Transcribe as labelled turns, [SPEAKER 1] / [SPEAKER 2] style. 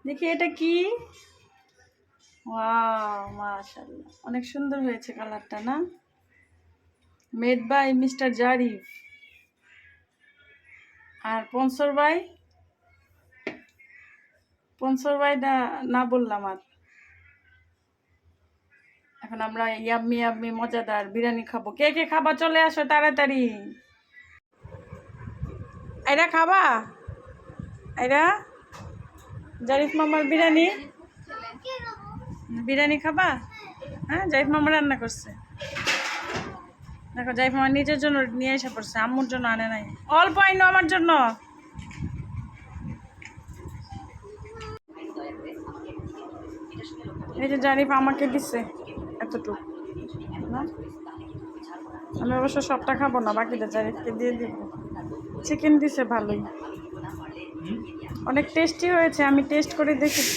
[SPEAKER 1] দেখি এটা কি। ওয়াও, মাশাআল্লাহ, অনেক সুন্দর হয়েছে কালারটা না? Made by mister Zarif. আর স্পন্সর বাই না, না বললাম আর। এখন আমরা ইয়াম্মি ইয়াম্মি মজাদার বিরিয়ানি খাবো। কে কে খাবা চলে আসো তাড়াতাড়ি। এরা খাবা? এরা জারিফ মামার বিরিয়ানি, বিরিয়ানি খাবা? হ্যাঁ, জারিফ মামা রান্না করছে। দেখো, জারিফ মামা নিজের জন্য নিয়ে এসে পড়ছে, আম্মুর জন্য আনে নাই। অল্প আইনো আমার জন্য। এই যে জারিফ আমাকে দিচ্ছে এতটুকু না, আমি অবশ্য সবটা খাবো না, বাকিটা জারিফকে দিয়ে দিব। চিকেন দিছে ভালোই, অনেক টেস্টি হয়েছে, আমি টেস্ট করে দেখেছি।